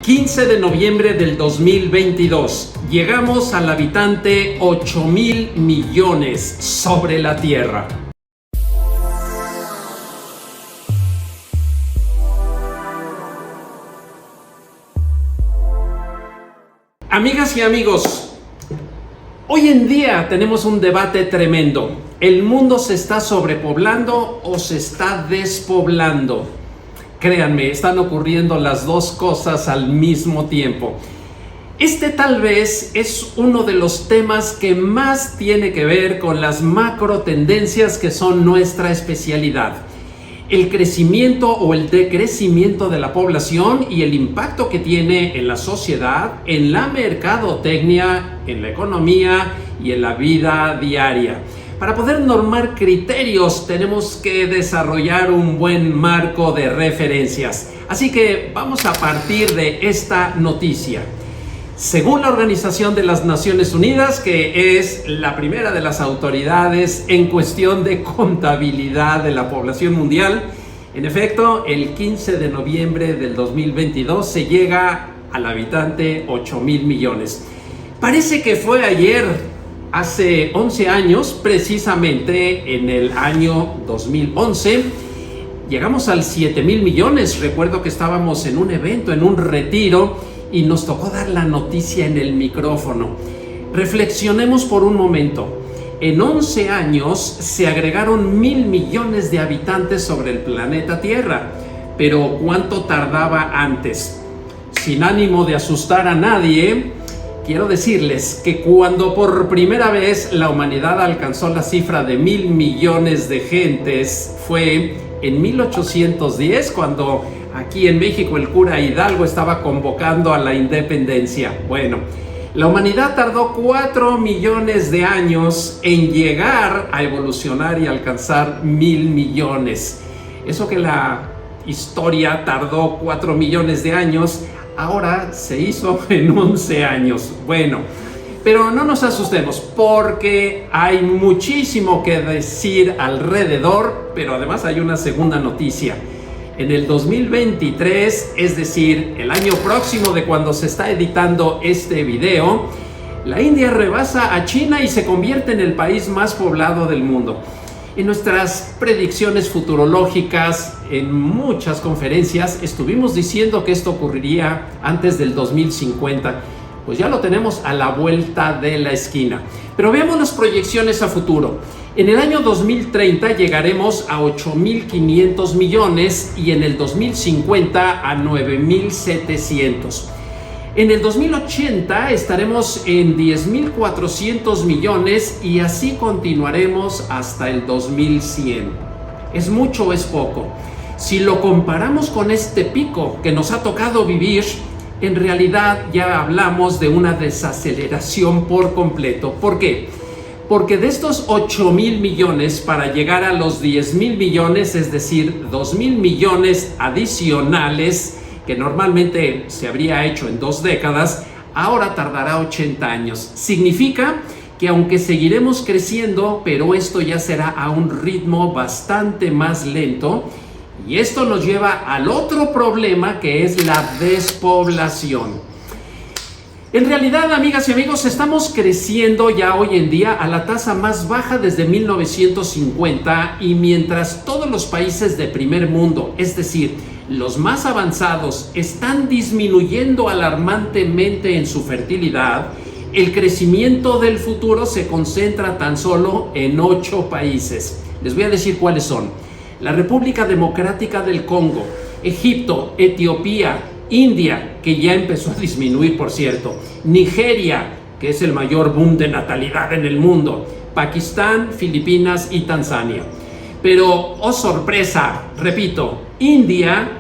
15 de noviembre del 2022. Llegamos al habitante 8,000 millones sobre la Tierra. Amigas y amigos, hoy en día tenemos un debate tremendo. ¿El mundo se está sobrepoblando o se está despoblando? Créanme, están ocurriendo las dos cosas al mismo tiempo. Este tal vez es uno de los temas que más tiene que ver con las macro tendencias que son nuestra especialidad. El crecimiento o el decrecimiento de la población y el impacto que tiene en la sociedad, en la mercadotecnia, en la economía y en la vida diaria. Para poder normar criterios tenemos que desarrollar un buen marco de referencias. Así que vamos a partir de esta noticia. Según la Organización de las Naciones Unidas, que es la primera de las autoridades en cuestión de contabilidad de la población mundial, en efecto, el 15 de noviembre del 2022 se llega al habitante 8,000 millones. Parece que fue ayer. Hace 11 años, precisamente en el año 2011, llegamos al 7,000 millones. Recuerdo que estábamos en un evento, en un retiro, y nos tocó dar la noticia en el micrófono. Reflexionemos por un momento. En 11 años se agregaron 1,000 millones de habitantes sobre el planeta Tierra. Pero ¿cuánto tardaba antes? Sin ánimo de asustar a nadie, quiero decirles que cuando por primera vez la humanidad alcanzó la cifra de 1,000 millones de gentes fue en 1810, cuando aquí en México el cura Hidalgo estaba convocando a la independencia. Bueno, la humanidad tardó 4 millones de años en llegar a evolucionar y alcanzar 1,000 millones. Eso que la historia tardó 4 millones de años, ahora se hizo en 11 años. Bueno, pero no nos asustemos porque hay muchísimo que decir alrededor, pero además hay una segunda noticia. En el 2023, es decir, el año próximo de cuando se está editando este video, la India rebasa a China y se convierte en el país más poblado del mundo. En nuestras predicciones futurológicas, en muchas conferencias, estuvimos diciendo que esto ocurriría antes del 2050. Pues ya lo tenemos a la vuelta de la esquina. Pero veamos las proyecciones a futuro. En el año 2030 llegaremos a 8,500 millones y en el 2050 a 9,700. En el 2080 estaremos en 10,400 millones y así continuaremos hasta el 2100. ¿Es mucho o es poco? Si lo comparamos con este pico que nos ha tocado vivir, en realidad ya hablamos de una desaceleración por completo. ¿Por qué? Porque de estos 8,000 millones para llegar a los 10,000 millones, es decir, 2,000 millones adicionales, que normalmente se habría hecho en 2 décadas, ahora tardará 80 años. Significa que aunque seguiremos creciendo, pero esto ya será a un ritmo bastante más lento, y esto nos lleva al otro problema, que es la despoblación. En realidad, amigas y amigos, estamos creciendo ya hoy en día a la tasa más baja desde 1950, y mientras todos los países de primer mundo, es decir, los más avanzados, están disminuyendo alarmantemente en su fertilidad, el crecimiento del futuro se concentra tan solo en 8 países. Les voy a decir cuáles son: la República Democrática del Congo, Egipto, Etiopía, India, que ya empezó a disminuir, por cierto, Nigeria, que es el mayor boom de natalidad en el mundo, Pakistán, Filipinas y Tanzania. Pero, oh sorpresa, repito, India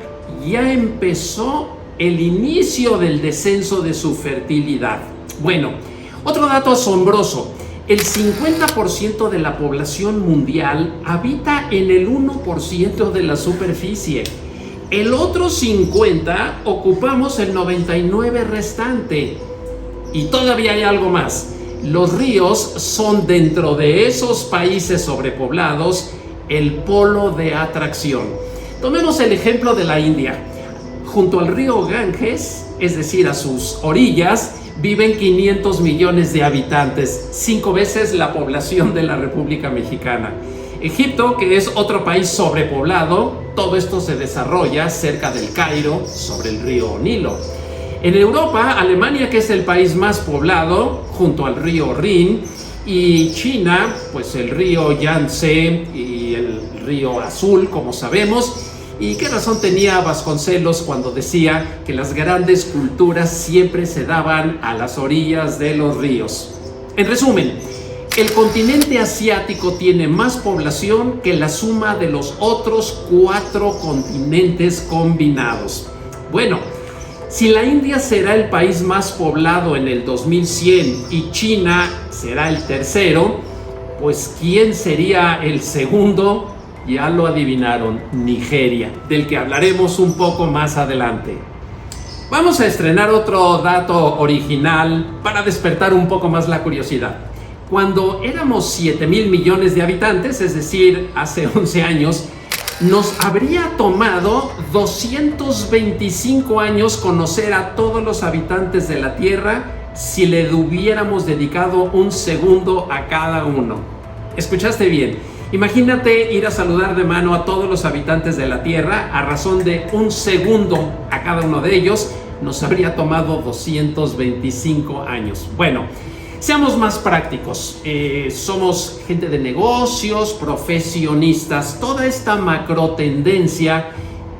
ya empezó el inicio del descenso de su fertilidad. Bueno, otro dato asombroso: el 50% de la población mundial habita en el 1% de la superficie. El otro 50% ocupamos el 99% restante. Y todavía hay algo más: los ríos son, dentro de esos países sobrepoblados, el polo de atracción. Tomemos el ejemplo de la India. Junto al río Ganges es decir, a sus orillas, viven 500 millones de habitantes, 5 veces la población de la República Mexicana. Egipto, que es otro país sobrepoblado, todo esto se desarrolla cerca del Cairo, sobre el río Nilo. En Europa, Alemania, que es el país más poblado, junto al río Rin, y China, pues el río Yangtze y el río Azul, como sabemos. ¿Y qué razón tenía Vasconcelos cuando decía que las grandes culturas siempre se daban a las orillas de los ríos? En resumen, el continente asiático tiene más población que la suma de los otros 4 continentes combinados. Bueno, si la India será el país más poblado en el 2100 y China será el tercero, pues ¿quién sería el segundo? Ya lo adivinaron, Nigeria, del que hablaremos un poco más adelante. Vamos a estrenar otro dato original para despertar un poco más la curiosidad. Cuando éramos 7,000 millones de habitantes, es decir, hace 11 años, nos habría tomado 225 años conocer a todos los habitantes de la Tierra si le hubiéramos dedicado un segundo a cada uno. ¿Escuchaste bien? Imagínate ir a saludar de mano a todos los habitantes de la Tierra a razón de un segundo a cada uno de ellos. Nos habría tomado 225 años. Bueno, seamos más prácticos. Somos gente de negocios, profesionistas. Toda esta macro tendencia,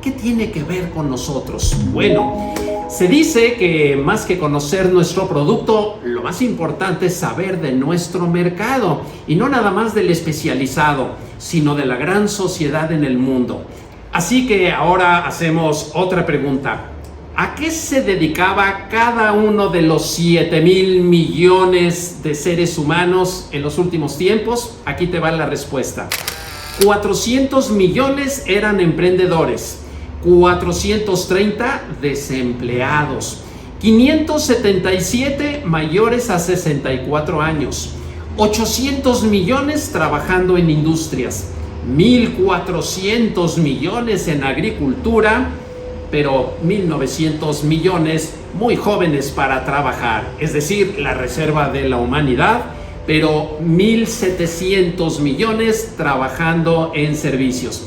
¿qué tiene que ver con nosotros? Bueno, se dice que más que conocer nuestro producto, lo más importante es saber de nuestro mercado, y no nada más del especializado, sino de la gran sociedad en el mundo. Así que ahora hacemos otra pregunta. ¿A qué se dedicaba cada uno de los 7,000 millones de seres humanos en los últimos tiempos? Aquí te va la respuesta. 400 millones eran emprendedores, 430 desempleados, 577 mayores a 64 años, 800 millones trabajando en industrias, 1,400 millones en agricultura, pero 1,900 millones muy jóvenes para trabajar, es decir, la reserva de la humanidad, pero 1,700 millones trabajando en servicios.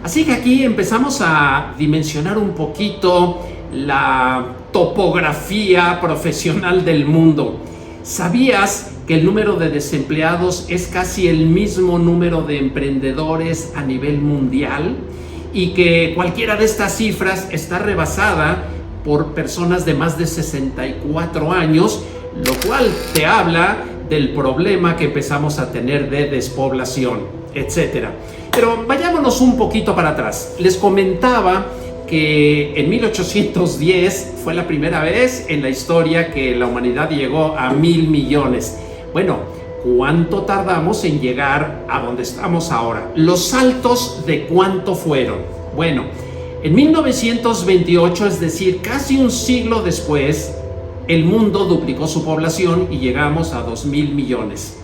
Así que aquí empezamos a dimensionar un poquito la topografía profesional del mundo. ¿Sabías que el número de desempleados es casi el mismo número de emprendedores a nivel mundial? Y que cualquiera de estas cifras está rebasada por personas de más de 64 años, lo cual te habla del problema que empezamos a tener de despoblación, etcétera. Pero vayámonos un poquito para atrás. Les comentaba que en 1810 fue la primera vez en la historia que la humanidad llegó a 1,000 millones. Bueno, ¿cuánto tardamos en llegar a donde estamos ahora? Los saltos de cuánto fueron. Bueno, en 1928, es decir, casi un siglo después, el mundo duplicó su población y llegamos a 2,000 millones.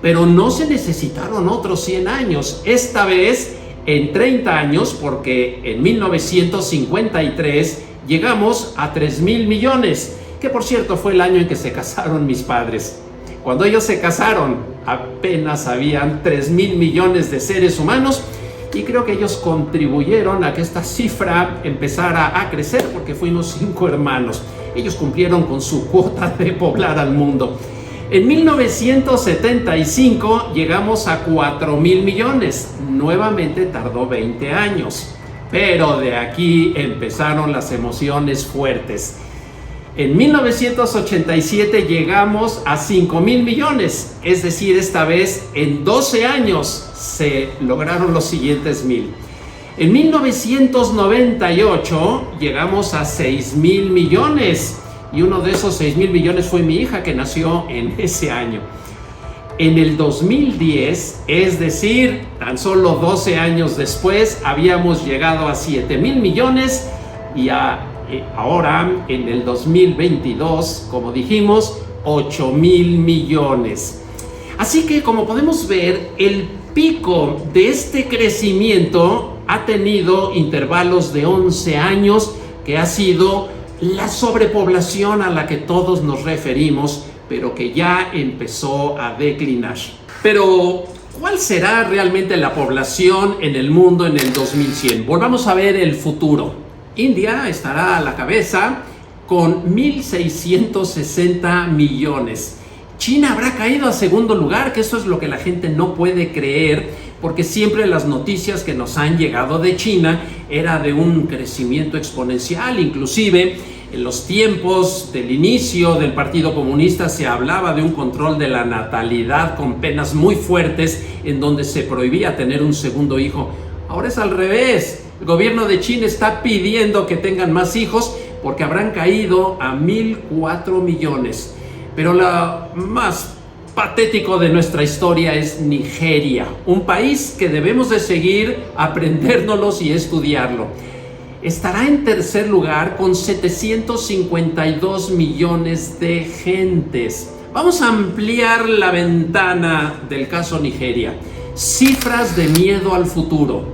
Pero no se necesitaron otros 100 años, esta vez en 30 años, porque en 1953 llegamos a 3,000 millones, que por cierto fue el año en que se casaron mis padres. Cuando ellos se casaron, apenas habían 3,000 millones de seres humanos, y creo que ellos contribuyeron a que esta cifra empezara a crecer porque fuimos 5 hermanos. Ellos cumplieron con su cuota de poblar al mundo. En 1975 llegamos a 4,000 millones. Nuevamente tardó 20 años. Pero de aquí empezaron las emociones fuertes. En 1987 llegamos a 5,000 millones. Es decir, esta vez en 12 años se lograron los siguientes 1,000. En 1998 llegamos a 6,000 millones. Y uno de esos 6,000 millones fue mi hija, que nació en ese año. En el 2010, es decir, tan solo 12 años después, habíamos llegado a 7,000 millones y ahora, en el 2022, como dijimos, 8,000 millones. Así que, como podemos ver, el pico de este crecimiento ha tenido intervalos de 11 años, que ha sido la sobrepoblación a la que todos nos referimos, pero que ya empezó a declinar. Pero, ¿cuál será realmente la población en el mundo en el 2100? Volvamos a ver el futuro. India estará a la cabeza con 1.660 millones. China habrá caído a segundo lugar, que eso es lo que la gente no puede creer, porque siempre las noticias que nos han llegado de China era de un crecimiento exponencial. Inclusive en los tiempos del inicio del Partido Comunista se hablaba de un control de la natalidad con penas muy fuertes en donde se prohibía tener un segundo hijo. Ahora es al revés. El gobierno de China está pidiendo que tengan más hijos porque habrán caído a 1.004 millones. Pero lo más patético de nuestra historia es Nigeria, un país que debemos de seguir, aprendérnoslos y estudiarlo. Estará en tercer lugar con 752 millones de gentes. Vamos a ampliar la ventana del caso Nigeria. Cifras de miedo al futuro.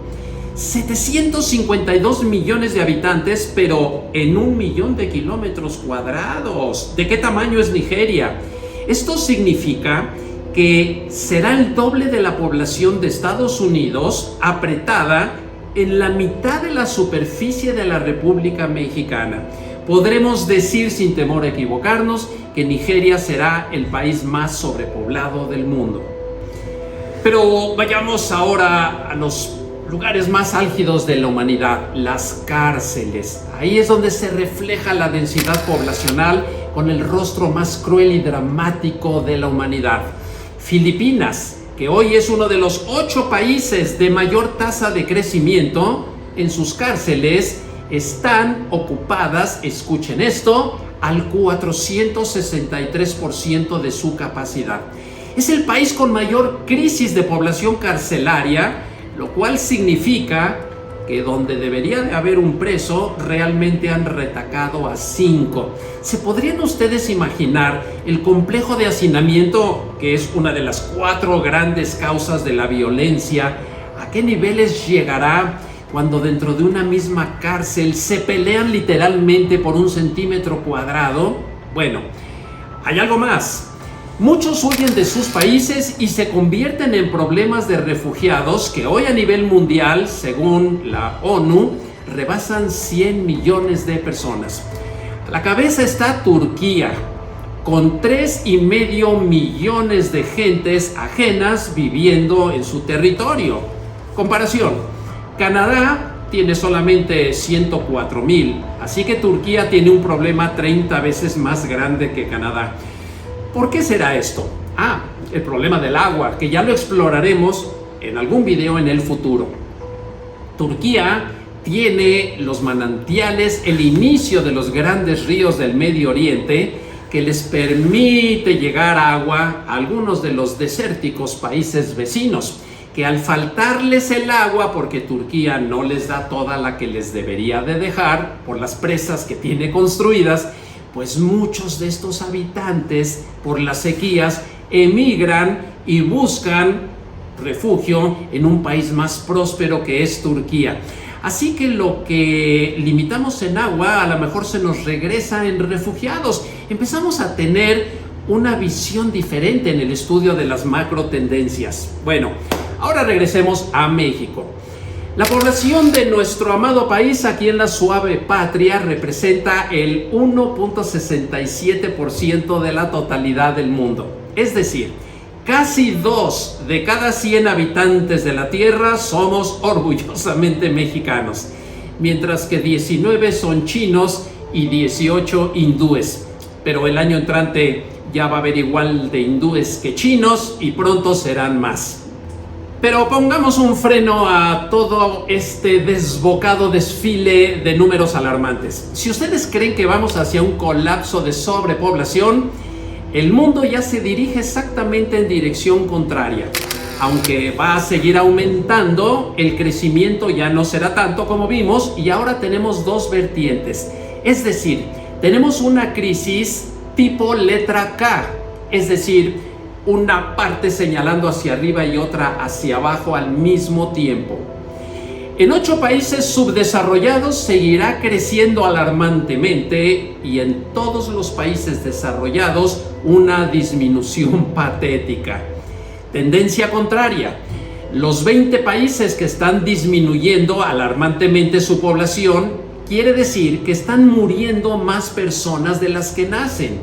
752 millones de habitantes, pero en 1 millón de kilómetros cuadrados. ¿De qué tamaño es Nigeria? Esto significa que será el doble de la población de Estados Unidos, apretada en la mitad de la superficie de la República Mexicana. Podremos decir sin temor a equivocarnos que Nigeria será el país más sobrepoblado del mundo. Pero vayamos ahora a los lugares más álgidos de la humanidad, las cárceles. Ahí es donde se refleja la densidad poblacional con el rostro más cruel y dramático de la humanidad. Filipinas, que hoy es uno de los 8 países de mayor tasa de crecimiento, en sus cárceles están ocupadas, escuchen esto, al 463% de su capacidad. Es el país con mayor crisis de población carcelaria, lo cual significa que donde debería de haber un preso, realmente han retacado a 5. ¿Se podrían ustedes imaginar el complejo de hacinamiento, que es una de las 4 grandes causas de la violencia? ¿A qué niveles llegará cuando dentro de una misma cárcel se pelean literalmente por 1 centímetro cuadrado? Bueno, hay algo más. Muchos huyen de sus países y se convierten en problemas de refugiados que hoy a nivel mundial, según la ONU, rebasan 100 millones de personas. A la cabeza está Turquía, con 3,5 millones de gentes ajenas viviendo en su territorio. Comparación, Canadá tiene solamente 104,000, así que Turquía tiene un problema 30 veces más grande que Canadá. ¿Por qué será esto? El problema del agua, que ya lo exploraremos en algún video en el futuro. Turquía tiene los manantiales, el inicio de los grandes ríos del Medio Oriente, que les permite llegar agua a algunos de los desérticos países vecinos, que al faltarles el agua, porque Turquía no les da toda la que les debería de dejar por las presas que tiene construidas, pues muchos de estos habitantes, por las sequías, emigran y buscan refugio en un país más próspero que es Turquía. Así que lo que limitamos en agua a lo mejor se nos regresa en refugiados. Empezamos a tener una visión diferente en el estudio de las macro tendencias. Bueno, ahora regresemos a México. La población de nuestro amado país aquí en la suave patria representa el 1.67% de la totalidad del mundo. Es decir, casi 2 de cada 100 habitantes de la Tierra somos orgullosamente mexicanos, mientras que 19 son chinos y 18 hindúes. Pero el año entrante ya va a haber igual de hindúes que chinos y pronto serán más. Pero pongamos un freno a todo este desbocado desfile de números alarmantes. Si ustedes creen que vamos hacia un colapso de sobrepoblación, el mundo ya se dirige exactamente en dirección contraria. Aunque va a seguir aumentando, el crecimiento ya no será tanto como vimos y ahora tenemos 2 vertientes. Es decir, tenemos una crisis tipo letra K, es decir, una parte señalando hacia arriba y otra hacia abajo al mismo tiempo. En 8 países subdesarrollados seguirá creciendo alarmantemente y en todos los países desarrollados una disminución patética. Tendencia contraria. Los 20 países que están disminuyendo alarmantemente su población, quiere decir que están muriendo más personas de las que nacen.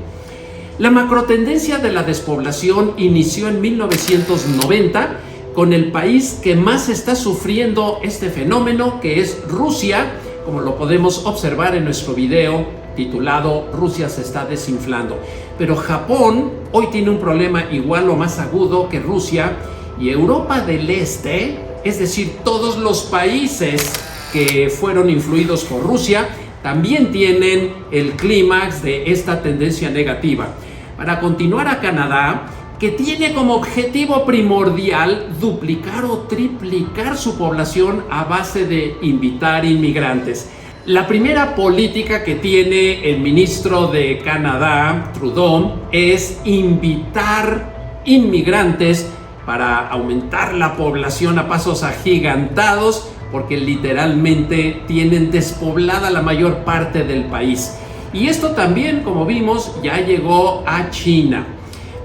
La macrotendencia de la despoblación inició en 1990 con el país que más está sufriendo este fenómeno, que es Rusia, como lo podemos observar en nuestro video titulado Rusia se está desinflando. Pero Japón hoy tiene un problema igual o más agudo que Rusia, y Europa del Este, es decir, todos los países que fueron influidos por Rusia, también tienen el clímax de esta tendencia negativa. Para continuar a Canadá, que tiene como objetivo primordial duplicar o triplicar su población a base de invitar inmigrantes. La primera política que tiene el ministro de Canadá, Trudeau, es invitar inmigrantes para aumentar la población a pasos agigantados, porque literalmente tienen despoblada la mayor parte del país. Y esto también, como vimos, ya llegó a China.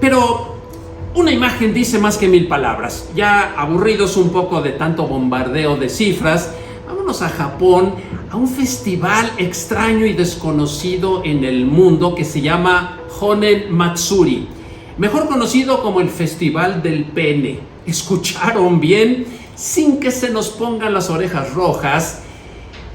Pero una imagen dice más que 1000 palabras. Ya aburridos un poco de tanto bombardeo de cifras, vámonos a Japón, a un festival extraño y desconocido en el mundo que se llama Honen Matsuri, mejor conocido como el Festival del Pene. ¿Escucharon bien? Sin que se nos pongan las orejas rojas.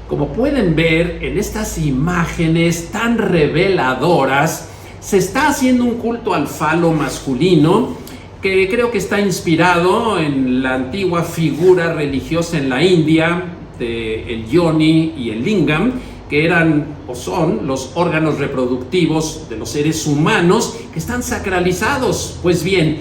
Como pueden ver en estas imágenes tan reveladoras, se está haciendo un culto al falo masculino que creo que está inspirado en la antigua figura religiosa en la India de el yoni y el lingam, que eran o son los órganos reproductivos de los seres humanos que están sacralizados. Pues bien,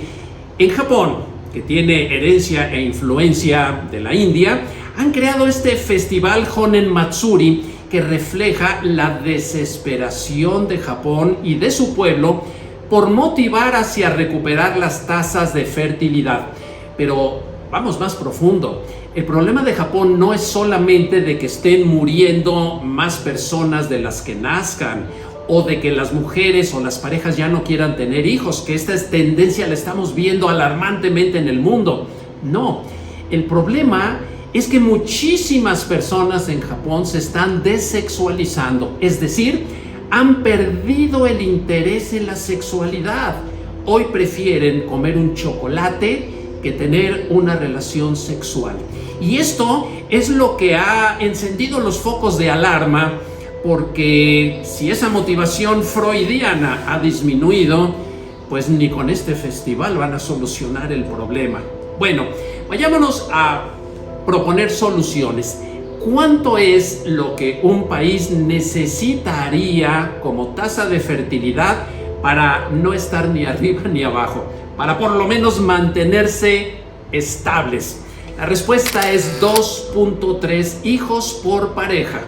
en Japón, que tiene herencia e influencia de la India, han creado este festival Honen Matsuri que refleja la desesperación de Japón y de su pueblo por motivar hacia recuperar las tasas de fertilidad. Pero vamos más profundo. El problema de Japón no es solamente de que estén muriendo más personas de las que nazcan, o de que las mujeres o las parejas ya no quieran tener hijos, que esta tendencia la estamos viendo alarmantemente en el mundo. No, el problema es que muchísimas personas en Japón se están desexualizando, es decir, han perdido el interés en la sexualidad. Hoy prefieren comer un chocolate que tener una relación sexual. Y esto es lo que ha encendido los focos de alarma, porque si esa motivación freudiana ha disminuido, pues ni con este festival van a solucionar el problema. Bueno, vayámonos a proponer soluciones. ¿Cuánto es lo que un país necesitaría como tasa de fertilidad para no estar ni arriba ni abajo, para por lo menos mantenerse estables? La respuesta es 2.3 hijos por pareja.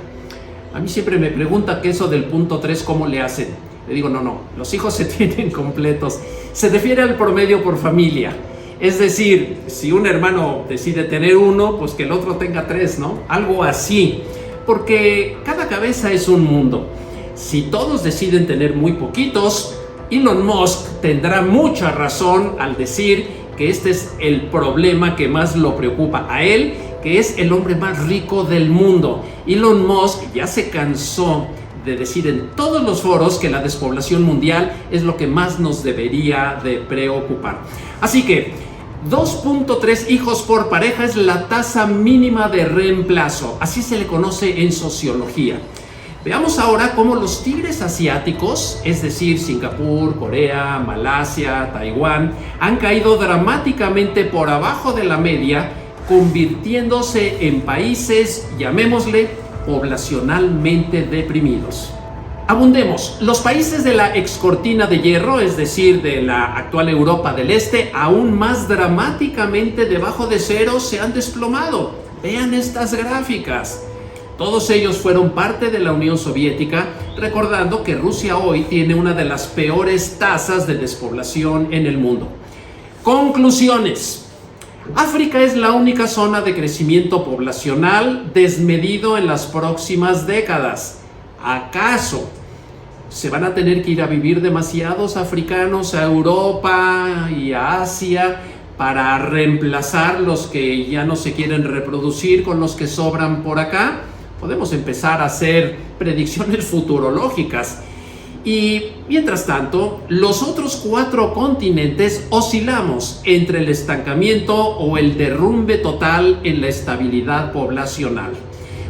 A mí siempre me pregunta que eso del punto 3, ¿cómo le hacen? Le digo, no, los hijos se tienen completos. Se refiere al promedio por familia. Es decir, si un hermano decide tener uno, pues que el otro tenga 3, ¿no? Algo así. Porque cada cabeza es un mundo. Si todos deciden tener muy poquitos, Elon Musk tendrá mucha razón al decir que este es el problema que más lo preocupa a él, que es el hombre más rico del mundo. Elon Musk ya se cansó de decir en todos los foros que la despoblación mundial es lo que más nos debería de preocupar. Así que 2.3 hijos por pareja es la tasa mínima de reemplazo, así se le conoce en sociología. Veamos ahora cómo los tigres asiáticos, es decir, Singapur, Corea, Malasia, Taiwán, han caído dramáticamente por abajo de la media, convirtiéndose en países, llamémosle, poblacionalmente deprimidos. Abundemos. Los países de la ex cortina de hierro, es decir, de la actual Europa del Este, aún más dramáticamente debajo de cero se han desplomado. Vean estas gráficas. Todos ellos fueron parte de la Unión Soviética, recordando que Rusia hoy tiene una de las peores tasas de despoblación en el mundo. Conclusiones. África es la única zona de crecimiento poblacional desmedido en las próximas décadas. ¿Acaso se van a tener que ir a vivir demasiados africanos a Europa y a Asia para reemplazar los que ya no se quieren reproducir con los que sobran por acá? Podemos empezar a hacer predicciones futurológicas. Y mientras tanto, los otros 4 continentes oscilamos entre el estancamiento o el derrumbe total en la estabilidad poblacional.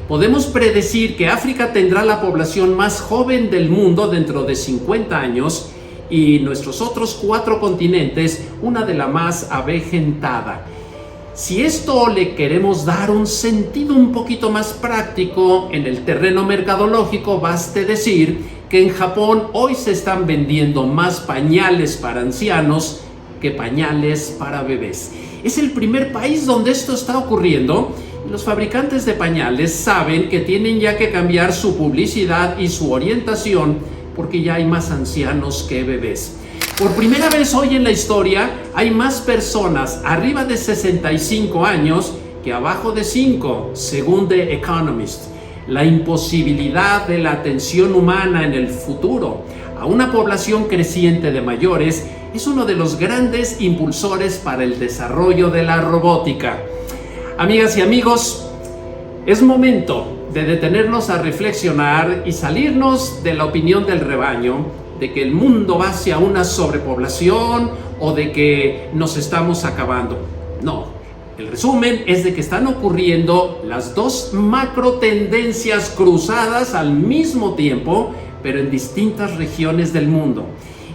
Podemos predecir que África tendrá la población más joven del mundo dentro de 50 años y nuestros otros 4 continentes una de la más avejentada. Si esto le queremos dar un sentido un poquito más práctico en el terreno mercadológico, baste decir que en Japón hoy se están vendiendo más pañales para ancianos que pañales para bebés. Es el primer país donde esto está ocurriendo. Los fabricantes de pañales saben que tienen ya que cambiar su publicidad y su orientación porque ya hay más ancianos que bebés. Por primera vez hoy en la historia hay más personas arriba de 65 años que abajo de 5, según The Economist. La imposibilidad de la atención humana en el futuro a una población creciente de mayores es uno de los grandes impulsores para el desarrollo de la robótica. Amigas y amigos, es momento de detenernos a reflexionar y salirnos de la opinión del rebaño de que el mundo va hacia una sobrepoblación o de que nos estamos acabando. No. El resumen es de que están ocurriendo las 2 macro tendencias cruzadas al mismo tiempo, pero en distintas regiones del mundo.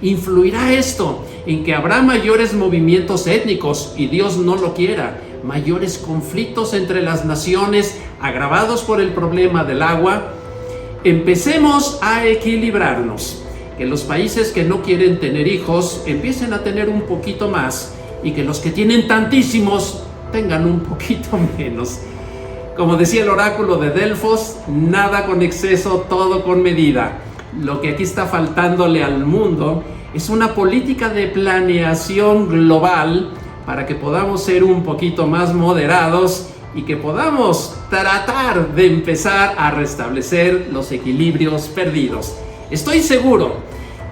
¿Influirá esto en que habrá mayores movimientos étnicos y Dios no lo quiera, mayores conflictos entre las naciones agravados por el problema del agua? Empecemos a equilibrarnos, que los países que no quieren tener hijos empiecen a tener un poquito más y que los que tienen tantísimos tengan un poquito menos. Como decía el oráculo de Delfos, nada con exceso, todo con medida. Lo que aquí está faltándole al mundo es una política de planeación global para que podamos ser un poquito más moderados y que podamos tratar de empezar a restablecer los equilibrios perdidos. Estoy seguro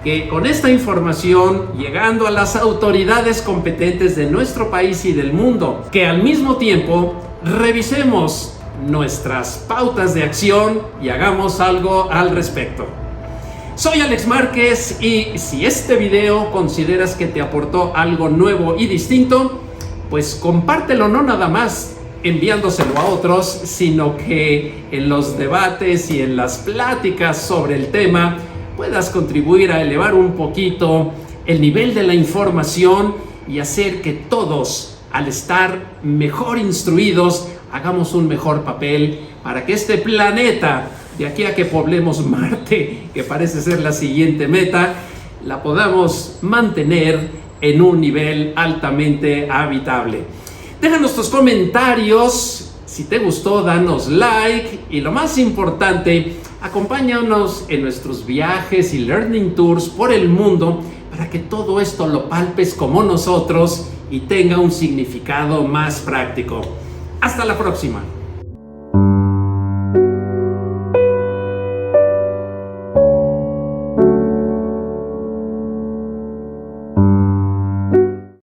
que con esta información, llegando a las autoridades competentes de nuestro país y del mundo, que al mismo tiempo revisemos nuestras pautas de acción y hagamos algo al respecto. Soy Alex Márquez y si este video consideras que te aportó algo nuevo y distinto, pues compártelo no nada más enviándoselo a otros, sino que en los debates y en las pláticas sobre el tema puedas contribuir a elevar un poquito el nivel de la información y hacer que todos, al estar mejor instruidos, hagamos un mejor papel para que este planeta, de aquí a que poblemos Marte, que parece ser la siguiente meta, la podamos mantener en un nivel altamente habitable. Déjanos tus comentarios, si te gustó danos like y lo más importante, acompáñanos en nuestros viajes y learning tours por el mundo para que todo esto lo palpes como nosotros y tenga un significado más práctico. Hasta la próxima.